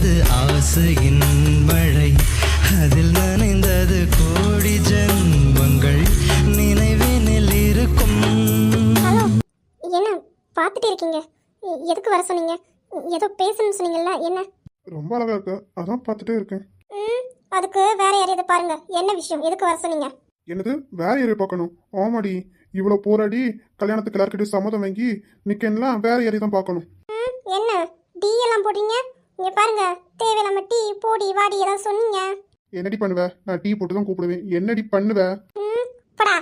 பெய்தது ஆசையின் மழை, அதில் நனைந்தது கோடி ஜென்மங்கள் நினைவினில் இருக்கும். ஹலோ, என்ன பார்த்துட்டு இருக்கீங்க? எதுக்கு வர சொன்னீங்க? ஏதோ பேசணும்னு சொன்னீங்கல்ல, என்ன? ரொம்ப அழகா இருக்கு, அதான் பார்த்துட்டே இருக்கேன். அதுக்கு வேற யாரையாவது பாருங்க. என்ன விஷயம்? எதுக்கு வர சொன்னீங்க? என்னது வேற யாரையும் பார்க்கணும்? ஆமாடி, இவ்வளோ போராடி கல்யாணத்துக்கு எல்லாருக்கிட்டையும் சம்மதம் வாங்கி நிற்கலாம், வேற யாரையும் தான் பார்க்கணும். என்ன டீ எல்லாம் போட்டீங்க? இங்க பாருங்க, தேவையில்லாம டீ போடி வாடி ஏதாவது சொன்னீங்க. என்னடி பண்ணுவ? நான் டீ போட்டு தான் கூப்பிடுவேன். என்னடி பண்ணுவ? படா.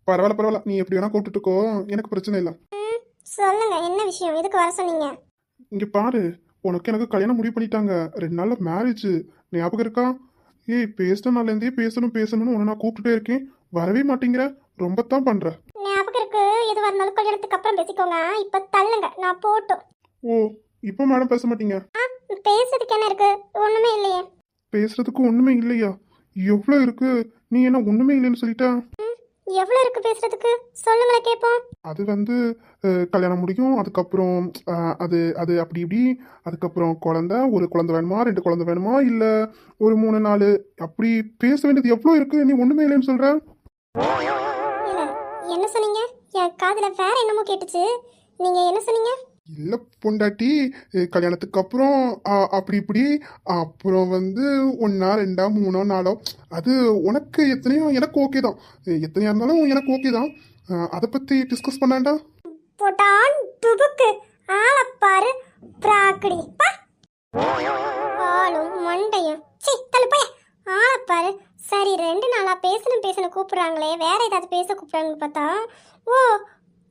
பரவாயில்ல பரவாயில்ல, நீ எப்படி வேணா கூப்பிட்டுக்கோ, எனக்கு பிரச்சனை இல்லை. சொல்லுங்க, என்ன விஷயம்? எதுக்கு வர சொன்னீங்க? இங்க பாரு, உனக்கு எனக்கு கல்யாணம் முடிவு பண்ணிட்டாங்க. 2 நாள்ல மேரேஜ், ஞாபகம் இருக்கா? ஏய், பேசின நாள்லேருந்தே பேசணும்னு உன்னை நான் கூப்பிட்டுட்டே இருக்கேன், வரவே மாட்டேங்கிற. ரொம்ப தான் பண்ற. ஞாபகம் இருக்கு. எதுவாக இருந்தாலும் கல்யாணத்துக்கு அப்புறம் பேசிக்கோங்க. இப்ப தள்ளுங்க, நான் போட்டோம். ஓ, இப்போ மேடம் பேச மாட்டீங்க? பேசுறதுக்கு என்ன இருக்கு? ஒண்ணுமே இல்லையே. பேசுறதுக்கு ஒண்ணுமே இல்லையா? எவ்வளோ இருக்கு? நீ என்ன ஒண்ணுமே இல்லைன்னு சொல்லிட்டா? எவ்வளவு இருக்கு பேசுறதுக்கு? சொல்லுங்களேன் கேட்போம். அது வந்து கல்யாணம் முடியும், அதுக்கப்புறம் அது அது அப்படி இப்படி, அதுக்கப்புறம் ஒரு குழந்தை வேணுமா, 2 குழந்தை வேணுமா, இல்லை ஒரு 3 4 அப்படி பேச வேண்டியது எவ்வளோ இருக்கு? நீ ஒண்ணுமே இல்லைன்னு சொல்ற. இல்ல, என்ன சொன்னீங்க? என் காதுல வேற என்னமோ கேட்டுச்சு. நீங்க என்ன சொன்னீங்க? இல்லை பொண்டாட்டி, கல்யாணத்துக்கு அப்புறம் அப்படி இப்படி, அப்புறம் வந்து 1 2 3 4, அது உனக்கு எத்தனையோ எனக்கு ஓகே தான், எத்தனையா இருந்தாலும் எனக்கு ஓகே தான். அதை பற்றி டிஸ்கஸ் பண்ணாண்டா. போட்டான் துபுக்கு ஆளப்பாரு பிராக்கடி பா. ஆளும் மண்டையும் சி தள்ளு போய. ஆளப்பாரு. சரி, 2 நாளா பேசணும் கூப்பிடுறாங்களே, வேற ஏதாவது பேச கூப்பிடுறாங்கன்னு பார்த்தா, ஓ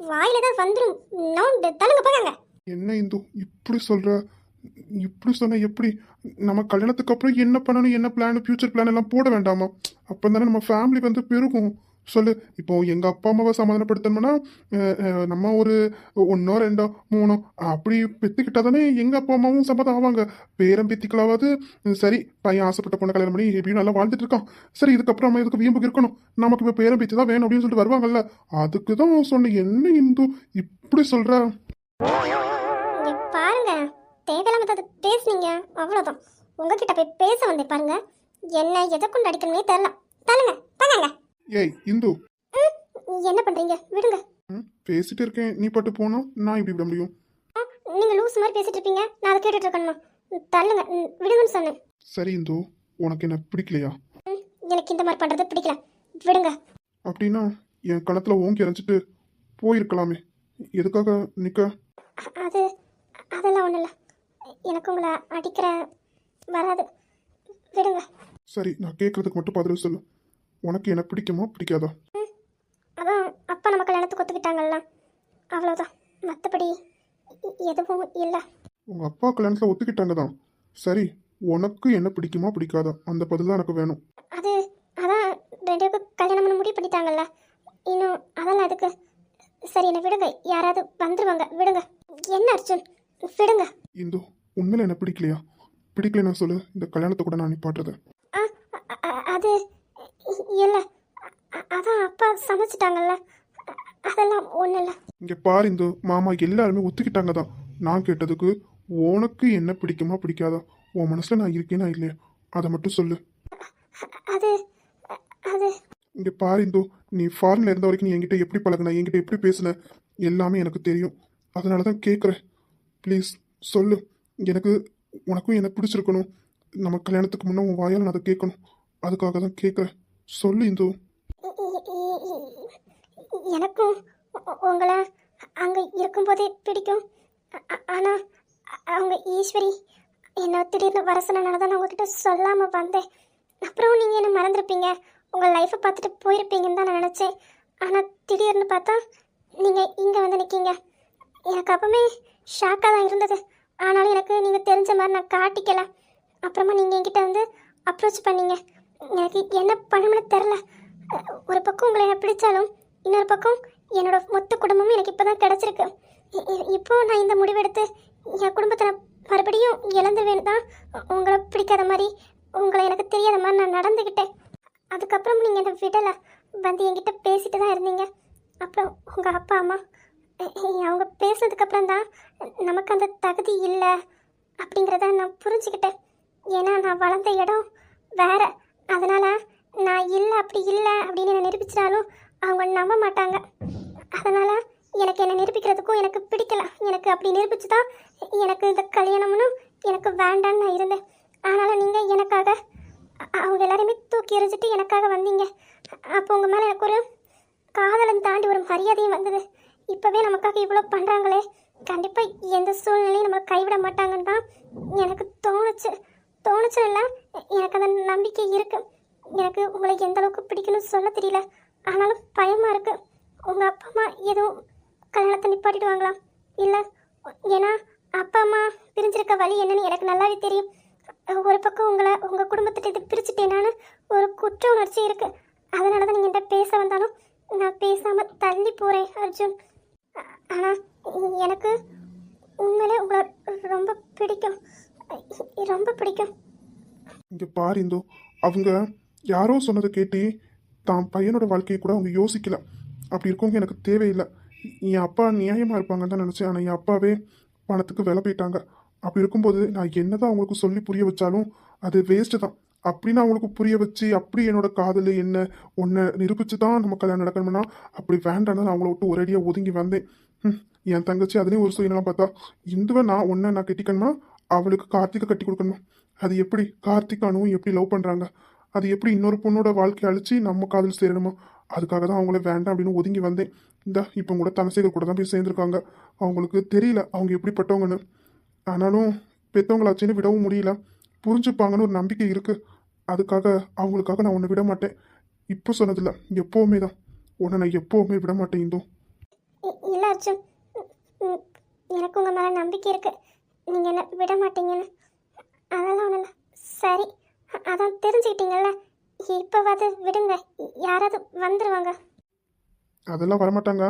வாயில தான் வந்துடும். நவுண்டு தள்ளுங்க போகாங்க. என்ன இந்து இப்படி சொல்ற? இப்படி சொன்ன எப்படி? நம்ம கல்யாணத்துக்கு அப்புறம் என்ன பண்ணணும், என்ன பிளான், ஃபியூச்சர் பிளான் எல்லாம் போட வேண்டாமா? அப்போ தானே நம்ம ஃபேமிலி வந்து பெருகும். சொல்லு. இப்போ எங்கள் அப்பா அம்மாவை சமாதானப்படுத்தணும்னா நம்ம ஒரு 1 2 3 அப்படி பெற்றுக்கிட்டா தானே எங்கள் அப்பா அம்மாவும் சம்மதம் ஆவாங்க. பேரம் பேத்திக்கலாவது சரி, பையன் ஆசைப்பட்ட பொண்ணை கல்யாணம் பண்ணி எப்படியும் நல்லா வாழ்ந்துட்டு இருக்கான், சரி இதுக்கப்புறம் நம்ம இதுக்கு வீம்புக்கு இருக்கணும், நமக்கு இப்போ பேரம் பேத்தி தான் வேணும் அப்படின்னு சொல்லிட்டு வருவாங்கல்ல. அதுக்கு தான் சொன்னேன். என்ன இந்து இப்படி சொல்ற? பாருங்க, தேவையில்லாம ஏதாவது பேசுனீங்க, அவ்வளோதான். உங்ககிட்ட போய் பேச வந்தே பாருங்க. என்ன எதை கொண்டு அடிக்கணும்னே தெரியல. தள்ளுங்க பாருங்க. ஏய் இந்து, என்ன பண்றீங்க? விடுங்க. பேசிட்டு இருக்கேன், நீ பட்டு போனா நான் இப்படி விட முடியும்? நீங்க லூஸ் மாதிரி பேசிட்டு இருப்பீங்க, நான் அதை கேட்டுட்டு இருக்கணுமா? தள்ளுங்க, விடுங்கன்னு சொன்னேன். சரி இந்து, உனக்கு என்ன பிடிக்கலையா? எனக்கு இந்த மாதிரி பண்றது பிடிக்கல, விடுங்க. அப்படின்னா என் கணத்துல ஓங்கி அரைச்சிட்டு போயிருக்கலாமே, எதுக்காக நிக்க? அதெல்லாம் ஒன்றும் இல்லை. எனக்கு உங்களை அடிக்கிற வராது, விடுங்க. சரி, நான் கேட்கறதுக்கு மட்டும் பதில் சொல்லு. உனக்கு என்ன பிடிக்குமா பிடிக்காதா? அதான் அப்பா நம்ம கல்யாணத்துக்கு ஒத்துக்கிட்டாங்கல்ல, அவ்வளோதான். மற்றபடி எதுவும் இல்லை. உங்க அப்பா கல்யாணத்துல ஒத்துக்கிட்டாங்க தான். சரி, உனக்கு என்ன பிடிக்குமா பிடிக்காதா? அந்த பதில் தான் எனக்கு வேணும். அதான் 2 பேருக்கும் கல்யாணம் பண்ண முடிவு பண்ணிட்டாங்கல்ல, இன்னும் அதெல்லாம் எதுக்கு? சரி, என்ன விடுங்க. யாராவது வந்துருவாங்க, விடுங்க. என்ன அர்ஜுன், விடுங்க. இந்து, உண்மையில என்ன பிடிக்கலையா? பிடிக்கலன்னா சொல்லு, இந்த கல்யாணத்தை கூட நான் நிப்பாட்டுறேன். அது இல்லை, அதான் அப்பா சமைச்சிட்டாங்கல்ல, அதெல்லாம் ஒன்றும் இல்லை. இங்க பாரு இந்து, மாமா எல்லாருமே ஒத்துக்கிட்டாங்க தான். நான் கேட்டதுக்கு உனக்கு என்ன பிடிக்குமா பிடிக்காதா? உன் மனசுல நான் இருக்கேனா இல்லையா, அதை மட்டும் சொல்லு. அது அது இங்க பாரு இந்து, நீ ஃபாரின்ல இருந்த வரைக்கும் நீ என்கிட்ட எப்படி பழகுன, என்கிட்ட எப்படி பேசுன, எல்லாமே எனக்கு தெரியும். அதனால தான் கேட்குறேன். ப்ளீஸ் சொல்லு. எனக்கு உனக்கும் என்ன பிடிச்சிருக்கணும். நம்ம கல்யாணத்துக்கு முன்னே உன் வாயால் நான் அதை கேட்கணும். அதுக்காக தான் கேட்குறேன். சொல்லு இந்து. எனக்கும் உங்களை அங்கே இருக்கும்போதே பிடிக்கும். ஆனால் அவங்க ஈஸ்வரி என்ன திடீர்னு வர சொன்னனால தான் நான் உங்ககிட்ட சொல்லாமல் வந்தேன். அப்புறம் நீங்கள் என்ன மறந்துருப்பீங்க, உங்கள் லைஃப்பை பார்த்துட்டு போயிருப்பீங்கன்னு தான் நான் நினச்சேன். ஆனால் திடீர்னு பார்த்தா நீங்கள் இங்கே வந்து நிற்கீங்க. எனக்கு அப்பவுமே ஷாக்காக தான் இருந்தது. ஆனாலும் எனக்கு நீங்கள் தெரிஞ்ச மாதிரி நான் காட்டிக்கல. அப்புறமா நீங்கள் என்கிட்ட வந்து அப்ரோச் பண்ணீங்க. எனக்கு என்ன பண்ணணும்னு தெரில. ஒரு பக்கம் உங்களை என்ன பிடிச்சாலும் இன்னொரு பக்கம் என்னோட மொத்த குடும்பமும் எனக்கு இப்போ தான் கிடச்சிருக்கு. இப்போ நான் இந்த முடிவெடுத்து என் குடும்பத்தை நான் மறுபடியும் இழந்துருவேன்னு தான் உங்களை பிடிக்காத மாதிரி, உங்களை எனக்கு தெரியாத மாதிரி நான் நடந்துக்கிட்டேன். அதுக்கப்புறம் நீங்கள் என்னை விடலை, வந்து என்கிட்ட பேசிட்டு தான் இருந்தீங்க. அப்புறம் உங்கள் அப்பா அம்மா அவங்க பேசுனதுக்கப்புறம் தான் நமக்கு அந்த தகுதி இல்லை அப்படிங்கிறத நான் புரிஞ்சுக்கிட்டேன். ஏன்னா நான் வளர்ந்த இடம் வேற. அதனால நான் இல்லை அப்படி இல்லை அப்படின்னு என்னை நிரூபிச்சிட்டாலும் அவங்க நம்ப மாட்டாங்க. அதனால எனக்கு என்னை நிரூபிக்கிறதுக்கும் எனக்கு பிடிக்கல. எனக்கு அப்படி நிரூபிச்சு தான் எனக்கு இந்த கல்யாணம்னு எனக்கு வேண்டான்னு நான் இருந்தேன். ஆனாலும் நீங்கள் எனக்காக அவங்க எல்லாருமே தூக்கி எறிஞ்சிட்டு எனக்காக வந்தீங்க. அப்போ உங்கள் மேலே எனக்கு ஒரு காதலன் தாண்டி ஒரு மரியாதையும் வந்தது. இப்போவே நமக்காக இவ்வளோ பண்ணுறாங்களே, கண்டிப்பாக எந்த சூழ்நிலையும் நம்மளை கைவிட மாட்டாங்கன்னு தான் எனக்கு தோணுச்சு இல்லை, எனக்கு அந்த நம்பிக்கை இருக்குது. எனக்கு உங்களை எந்த அளவுக்கு பிடிக்கணும்னு சொல்ல தெரியல. ஆனாலும் பயமாக இருக்குது. உங்கள் அப்பா அம்மா எதுவும் கல்யாணத்தை நிப்பாட்டிடுவாங்களா? இல்லை, ஏன்னா அப்பா அம்மா பிரிஞ்சிருக்க வழி என்னன்னு எனக்கு நல்லாவே தெரியும். ஒரு பக்கம் உங்கள் குடும்பத்திட்ட இது பிரிச்சுட்டேனான்னு ஒரு குற்ற உணர்ச்சி இருக்குது. அதனால தான் நீங்கள் என்கிட்ட பேச வந்தாலும் நான் பேசாமல் தள்ளி போகிறேன் அர்ஜுன். ஆனால் எனக்கு உண்மையிலே உங்களை ரொம்ப பிடிக்கும், ரொம்ப பிடிக்கும். இங்கே பாரு இந்து, அவங்க யாரோ சொன்னதை கேட்டு தான் பையனோட வாழ்க்கையை கூட அவங்க யோசிக்கல. அப்படி இருக்கவங்க எனக்கு தேவையில்லை. என் அப்பா நியாயமாக இருப்பாங்கன்னு தான் நினச்சேன். ஆனால் என் அப்பாவே பணத்துக்கு விலை போயிட்டாங்க. அப்படி இருக்கும்போது நான் என்னதான் அவங்களுக்கு சொல்லி புரிய வச்சாலும் அது வேஸ்ட்டு தான். அப்படி நான் அவங்களுக்கு புரிய வச்சு அப்படி என்னோட காதல் என்ன ஒன்றை நிரூபித்து தான் நம்ம கல்யாணம் நடக்கணும்னா அப்படி வேண்டான்னு நான் அவங்கள விட்டு ஒரேடியாக ஒதுங்கி வந்தேன். என் தங்கச்சி அதுலேயும் ஒரு சூழ்நிலாம் பார்த்தா இந்துவை நான் கட்டிக்கணுமா அவளுக்கு கார்த்திகை கட்டி கொடுக்கணும். அது எப்படி கார்த்திக் அனுவும் எப்படி லவ் பண்ணுறாங்க, அது எப்படி இன்னொரு பொண்ணோட வாழ்க்கையை அழிச்சு நம்ம காதல் சேரணுமா? அதுக்காக தான் அவங்கள வேண்டாம் அப்படின்னு ஒதுங்கி வந்தேன். இப்போ கூட தனசேகர் கூட தான் போய் சேர்ந்துருக்காங்க. அவங்களுக்கு தெரியல அவங்க எப்படிப்பட்டவங்கன்னு. ஆனாலும் பெற்றவங்களாச்சின்னு விடவும் முடியல. புரிஞ்சுப்பாங்கன்னு ஒரு நம்பிக்கை இருக்குது. அதுக்காக அவங்களுக்காக நான் உன்னை விட மாட்டேன். இப்போ சொன்னதில்ல, எப்போவுமே தான் உன்னை நான் எப்போவுமே விட மாட்டேன் இந்து. இல்லை அர்ஜுன், எனக்கு உங்கள் மேலே நம்பிக்கை இருக்குது. நீங்கள் என்ன விட மாட்டீங்கன்னு. அதெல்லாம் ஒன்றும் இல்லை. சரி, அதான் தெரிஞ்சுக்கிட்டீங்கல்ல, இப்போவாது விடுங்க. யாராவது வந்துடுவாங்க. அதெல்லாம் வரமாட்டாங்க.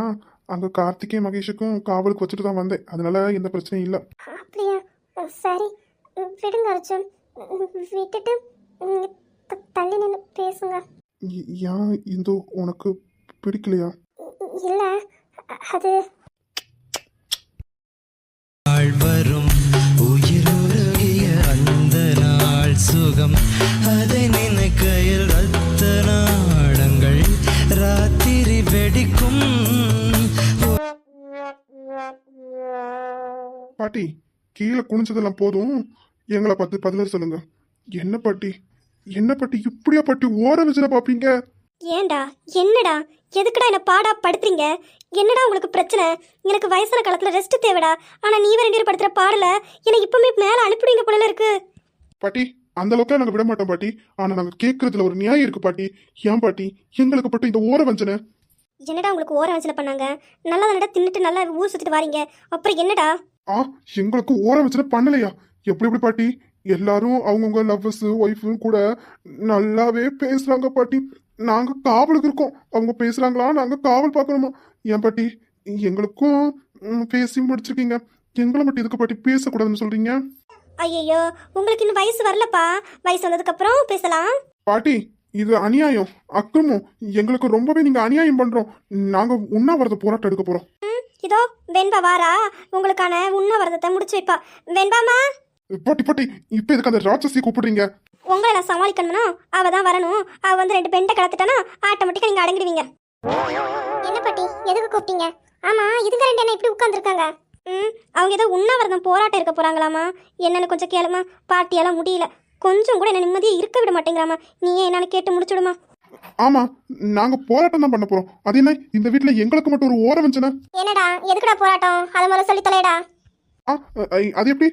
அங்கே கார்த்திகேயும் மகேஷுக்கும் காவலுக்கு வச்சுட்டு தான் வந்தேன். அதனால எந்த பிரச்சனையும் இல்லை. அப்படியா? சரி, விடுங்க அர்ஜுன். விட்டுட்டு தள்ளி நின்று பேசுங்க. ஏன் இந்து உனக்கு பிடிக்கலையா? இல்லை, அது நாள் வரும் உயிருருகிய அந்த நாள் சுகம், அதை நினைக்கையில் ரத்த நாடங்கள் ராத்திரி வெடிக்கும். பாட்டி, கீழே குனிஞ்சதெல்லாம் போதும், எங்களை பார்த்து பதில் சொல்லுங்க. என்ன பாட்டி இப்படியா பாட்டி ஓர வச்சுட பாப்பீங்க? ஏண்டா, என்னடா, எதுக்குடா என்ன பாடா படுத்துறீங்க? என்னடா உங்களுக்கு பிரச்சனை? எனக்கு வயசான காலத்துல ரெஸ்ட் தேவைடா. ஆனா நீ வேற நீர் படுத்துற பாடல எனக்கு இப்பவுமே மேல அனுப்பிடுவீங்க போல இருக்கு. பாட்டி, அந்த அளவுக்கு நாங்க விட மாட்டோம் பாட்டி. ஆனா நாங்க கேட்கறதுல ஒரு நியாயம் இருக்கு பாட்டி. ஏன் பாட்டி எங்களுக்கு பட்டு இந்த ஓர வஞ்சனை? என்னடா உங்களுக்கு ஓர வஞ்சனை பண்ணாங்க? நல்லா தானடா தின்னுட்டு நல்லா ஊர் சுத்திட்டு வாரீங்க. அப்புறம் என்னடா? எங்களுக்கு ஓர வஞ்சனை பண்ணலையா? எப்படி பாட்டி? எல்லாரும் அவங்கவுங்க லவ்வர்ஸ் ஒய்ஃபு கூட நல்லாவே பேசுறாங்க பாட்டி. நாங்க காவலுக்கு இருக்கோம். அவங்க பேசுறாங்களா, நாங்க காவல் பார்க்கணுமா? ஏன் பாட்டி எங்களுக்கும் பேசி முடிச்சிருக்கீங்க, எங்களை மட்டும் இதுக்கு பாட்டி பேசக்கூடாதுன்னு சொல்றீங்க? ஐயோ, உங்களுக்கு இன்னும் வயசு வரலப்பா. வயசு வந்ததுக்கு அப்புறம் பேசலாம். பாட்டி, இது அநியாயம், அக்கிரமம். எங்களுக்கு ரொம்பவே நீங்க அநியாயம் பண்றோம். நாங்க உண்ணாவிரத போராட்டம் எடுக்க போறோம். இதோ வெண்பா வாரா, உங்களுக்கான உண்ணாவிரதத்தை முடிச்சு வைப்பா. வெண்பாமா. பாட்டி இப்ப எதுக்கு அந்த ராட்சசியை கூப்பிடுறீங்க? உங்களை நான் சமாளிக்கணும்னா அவ தான் வரணும். அவ வந்து 2 பெண்டை கலத்துட்டானா ஆட்டோமேட்டிக்கா நீங்க அடங்கிடுவீங்க. என்ன பாட்டி, எதுக்கு கூப்பிட்டீங்க? ஆமா, இதுங்க 2 என்ன இப்படி உட்கார்ந்துருக்காங்க? அவங்க ஏதோ உண்ணாவிரதம் போராட்டம் இருக்க போறாங்களாமா. என்னன்னு கொஞ்சம் கேளுமா. பாட்டியால முடியல, கொஞ்சம் கூட என்ன நிம்மதியா இருக்க விட மாட்டேங்கிறாமா. நீயே என்னன்னு கேட்டு முடிச்சுடுமா. ஆமா, நாங்க போராட்டம் தான் பண்ண போறோம். அது என்ன, இந்த வீட்டுல எங்களுக்கு மட்டும் ஒரு ஓர வஞ்சனை? என்னடா, எதுக்குடா போராட்டம்? அதை முதல்ல சொல்லி தொலைடா. அது எப்படி?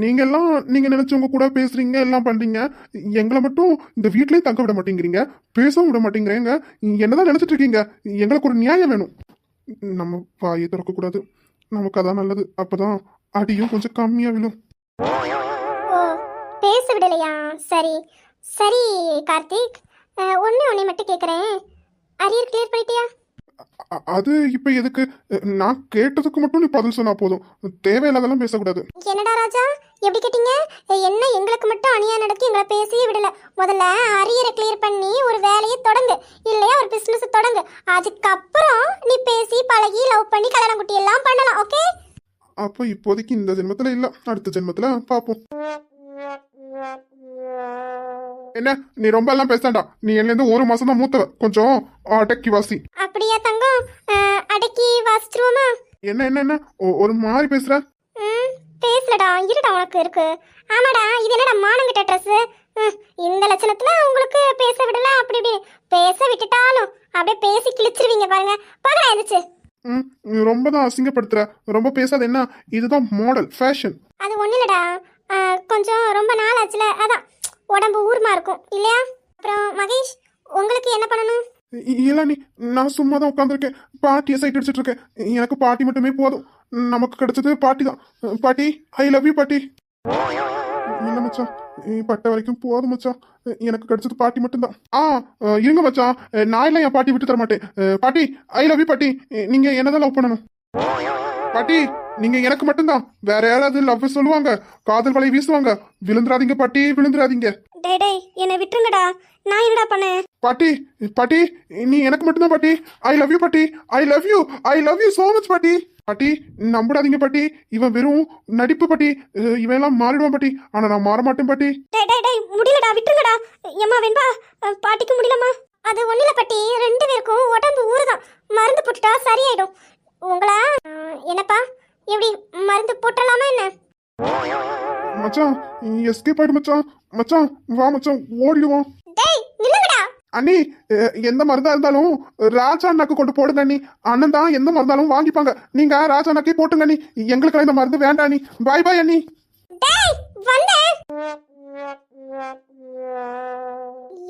நீங்க நினைச்சவங்க கூட பேசுறீங்க, எல்லாம் பண்றீங்க. எங்களை மட்டும் இந்த வீட்லயே தங்க விட மாட்டேங்கிறீங்க, பேசவும் விட மாட்டேங்கிறீங்க. என்னதான் நினைச்சிட்டு இருக்கீங்க? எங்களுக்கு ஒரு நியாயம் வேணும். நம்ம வாயை திறக்க கூடாது, நமக்கு அதான் நல்லது. அப்பதான் அடியும் கொஞ்சம் கம்மியா விழும். ஓ, பேச விடலையா? சரி சரி கார்த்திக், ஒன்னே மட்டும் கேக்குறேன். அரியர் கிளியர் பண்ணிட்டியா? அது இப்ப எதுக்கு? நான் கேட்டதுக்கு மட்டும் நீ பதில் சொன்னா போதும், தேவையில்லாதெல்லாம் பேசக்கூடாது. என்னடா ராஜா, எப்படி கேட்டீங்க? என்ன எங்களுக்கு மட்டும் அநியாயம் நடத்தி எங்களை பேசியே விடல. முதல்ல அரியரை கிளியர் பண்ணி ஒரு வேலையை தொடங்கு, இல்லையா ஒரு பிசினஸ் தொடங்கு. அதுக்கப்புறம் நீ பேசி பழகி லவ் பண்ணி கல்யாணம் குட்டி எல்லாம் பண்ணலாம். ஓகே? அப்ப இப்போதைக்கு இந்த ஜென்மத்துல இல்ல, அடுத்த ஜென்மத்துல பாப்போம். என்ன நீ ரொம்ப எல்லாம் பேசாண்டா, நீ என்னலேருந்து 1 மாசம் தான் மூத்தவ, கொஞ்சம் அடக்கி வாசி. அப்படியா தங்கம்? அடக்கி வாசிச்சிருவோமா? என்ன என்ன என்ன ஒரு மாதிரி பேசுற? பேசலடா, இருடா உனக்கு இருக்கு. ஆமாடா, இது என்னடா மானங்கிட்ட ட்ரெஸ்? இந்த லட்சணத்துல உங்களுக்கு பேச விடல, அப்படி இப்படி பேச விட்டுட்டாலும் அப்படியே பேசி கிழிச்சிருவீங்க பாருங்க. பகல இருந்துச்சு. நீ ரொம்ப தான் அசிங்கப்படுத்துற, ரொம்ப பேசாத. என்ன இதுதான் மாடல் ஃபேஷன். அது ஒண்ணு இல்லடா, கொஞ்சம் ரொம்ப நாள் ஆச்சுல, அதான் உடம்பு ஊர்மா இருக்கும் இல்லையா? அப்புறம் மகேஷ், உங்களுக்கு என்ன பண்ணணும்? இல்ல நீ, நான் சும்மா தான் உட்காந்துருக்கேன், பாட்டியை சைட் அடிச்சிட்டு இருக்கேன். எனக்கு பாட்டி மட்டுமே போதும், நமக்கு கிடைச்சது பாட்டி தான். பாட்டி, ஐ லவ் யூ பாட்டி. இல்ல மச்சான், பட்ட வரைக்கும் போதும் மச்சான், எனக்கு கிடைச்சது பாட்டி மட்டும்தான். இருங்க மச்சான், நான் எல்லாம் என் பாட்டி விட்டு தர மாட்டேன். பாட்டி, ஐ லவ் யூ பாட்டி. நீங்க என்னதான் லவ் பண்ணணும் பாட்டி, நீங்க எனக்கு மட்டும்தான். வேற யாராவது லவ் சொல்லுவாங்க, காதல் வலை வீசுவாங்க. விழுந்துராதீங்க பாட்டி, விழுந்துராதீங்க. டேய் டேய், என்னை விட்டுருங்கடா, நான் என்னடா பண்ணேன்? பாட்டி பாட்டி, நீ எனக்கு மட்டும்தான் பாட்டி. ஐ லவ் யூ பாட்டி, I love you, I love you so much பாட்டி. பாட்டி நம்பிடாதீங்க பாட்டி, இவன் வெறும் நடிப்பு பாட்டி, இவன் எல்லாம் மாறிடுவான் பாட்டி, ஆனா நான் மாற மாட்டேன் பாட்டி. டேய் டேய் டேய், முடியலடா, விட்டுருங்கடா. ஏம்மா வெண்பா, பாட்டிக்கு முடியலம்மா. அது ஒண்ணுல பாட்டி, 2 பேருக்கும் உடம்பு ஊறுதான், மருந்து போட்டுட்டா சரியாயிடும். உங்களா என்னப்பா, எப்படி மருந்து போட்டலாமா என்ன? மச்சான் எஸ்கேப் ஆயிடு மச்சான். மச்சான் வா மச்சான், ஓடிடுவோம். டேய் நில்லுங்கடா. அண்ணி, எந்த மருந்தா இருந்தாலும் ராஜா அண்ணாக்கு கொண்டு போடுங்க அண்ணி. அண்ணன் தான் எந்த மருந்தாலும் வாங்கிப்பாங்க. நீங்க ராஜா அண்ணாக்கே போட்டுங்க அண்ணி, எங்களுக்கு இந்த மருந்து வேண்டாம் அண்ணி. பாய் பாய் அண்ணி. டேய் வந்தே.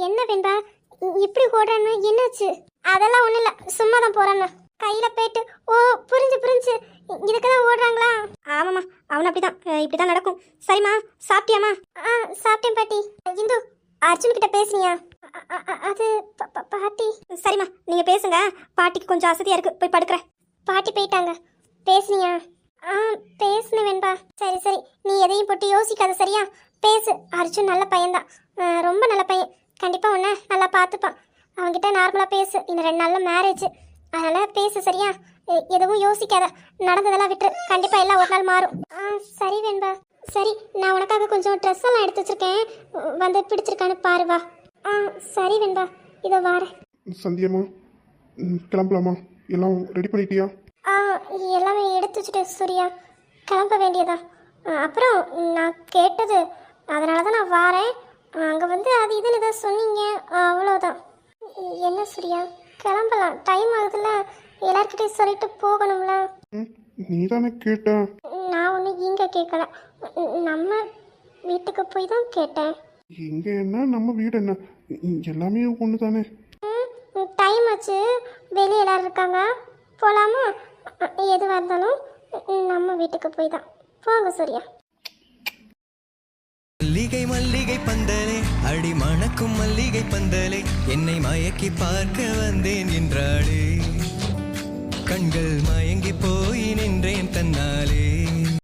என்ன வெண்பா இப்படி ஓடுறேன்னு, என்னாச்சு? அதெல்லாம் ஒண்ணு இல்ல, சும்மா தான் போறேன்னு. கையில போயிட்டு, ஓ புரிஞ்சு புரிஞ்சு, இதுக்கு தான் ஓடுறாங்களா? ஆமாம்மா, அவன் அப்படிதான், இப்படிதான் நடக்கும். சரிம்மா, சாப்பிட்டியாமா? சாப்பிட்டேன் பாட்டி. இந்து, அர்ஜுன் கிட்ட பேசுனியா? அது பாட்டி. சரிம்மா, நீங்க பேசுங்க, பாட்டிக்கு கொஞ்சம் அசதியா இருக்கு, போய் படுக்கிறேன். பாட்டி போயிட்டாங்க, பேசுனியா? பேசுனேன் வெண்பா. சரி சரி, நீ எதையும் போட்டு யோசிக்காத, சரியா? பேசு. அர்ஜுன் நல்ல பையன்தான், ரொம்ப நல்ல பையன். கண்டிப்பா உன்னை நல்லா பார்த்துப்பான். அவன்கிட்ட நார்மலா பேசு, இந்த 2 நாள்ல மேரேஜ், அதனால பேசு, சரியா? எதுவும் யோசிக்காத, நடந்ததெல்லாம் விட்டு, கண்டிப்பா எல்லாம் ஒரு நாள் மாறும். சரி வெண்பா. சரி, நான் உனக்காக கொஞ்சம் ட்ரெஸ் எல்லாம் எடுத்து வச்சிருக்கேன், வந்து பிடிச்சிருக்கான்னு பாரு, வா. சரி வெண்பா, இதோ வாரேன். சந்தியம்மா, கிளம்பலாமா? எல்லாம் ரெடி பண்ணிட்டியா? எல்லாமே எடுத்து வச்சுட்டு சூர்யா, கிளம்ப வேண்டியதா? அப்புறம் நான் கேட்டது, அதனால தான் நான் வாரேன். அங்கே வந்து அது இதுன்னு ஏதோ சொன்னீங்க, அவ்வளோதான். என்ன சூர்யா, கிளம்பலாம், டைம் ஆகுதுல்ல, எல்லார்கிட்டையும் சொல்லிட்டு போகணும்ல. நீ தானே கேட்ட. நான் ஒன்று இங்கே கேட்கல, நம்ம வீட்டுக்கு போய் தான் கேட்டேன். இங்க என்ன, நம்ம வீடு என்ன, எல்லாமே ஒன்று தானே. டைம் ஆச்சு, வெளியே எல்லாரும் இருக்காங்க, போகலாமா? எதுவாக இருந்தாலும் நம்ம வீட்டுக்கு போய் தான். போங்க சூர்யா. மல்லிகை மல்லிகை பந்தலே, அடி மணக்கும் மல்லிகை பந்தலே, என்னை மயக்கி பார்க்க வந்தேன் என்றாளே, கண்கள் மயங்கி போய் நின்றேன் தன்னாலே.